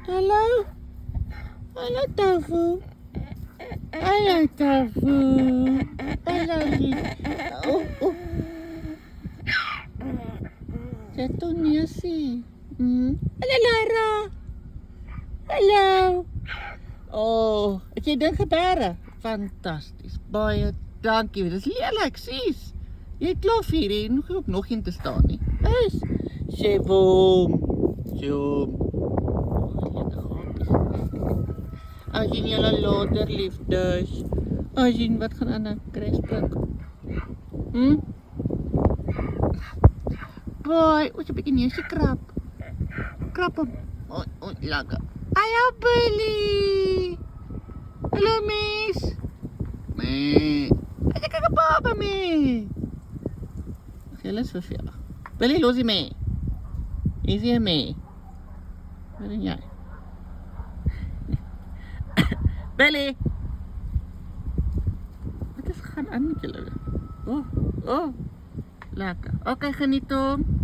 Hallo? Hallo, Tofu. Hallo, Tofu. Hallo, lief. Oh. Jatuh niya si. Hallo, Lara. Hallo. Oh, het jy ding gebere? Fantasties. Baie dankie. Dit is lelik, sies. Jy het klaar 4 en nog op nog een te staan nie. Is. Sjoom. As jy julle later liefdes. As jy wat gaan aan 'n kruisbrug. Boy, ons 'n bietjie neusie krap. Krap hom. Oh, lekker. Hallo, Billy. Hallo, miss. Mee. As ek kyk papa mee. Julle is vervelig. Billy, los jy mee? Is jy mee? Wat doen jy? Billy. Wat is gaan aan met julle? Oh. Lekker. Okay, geniet hom.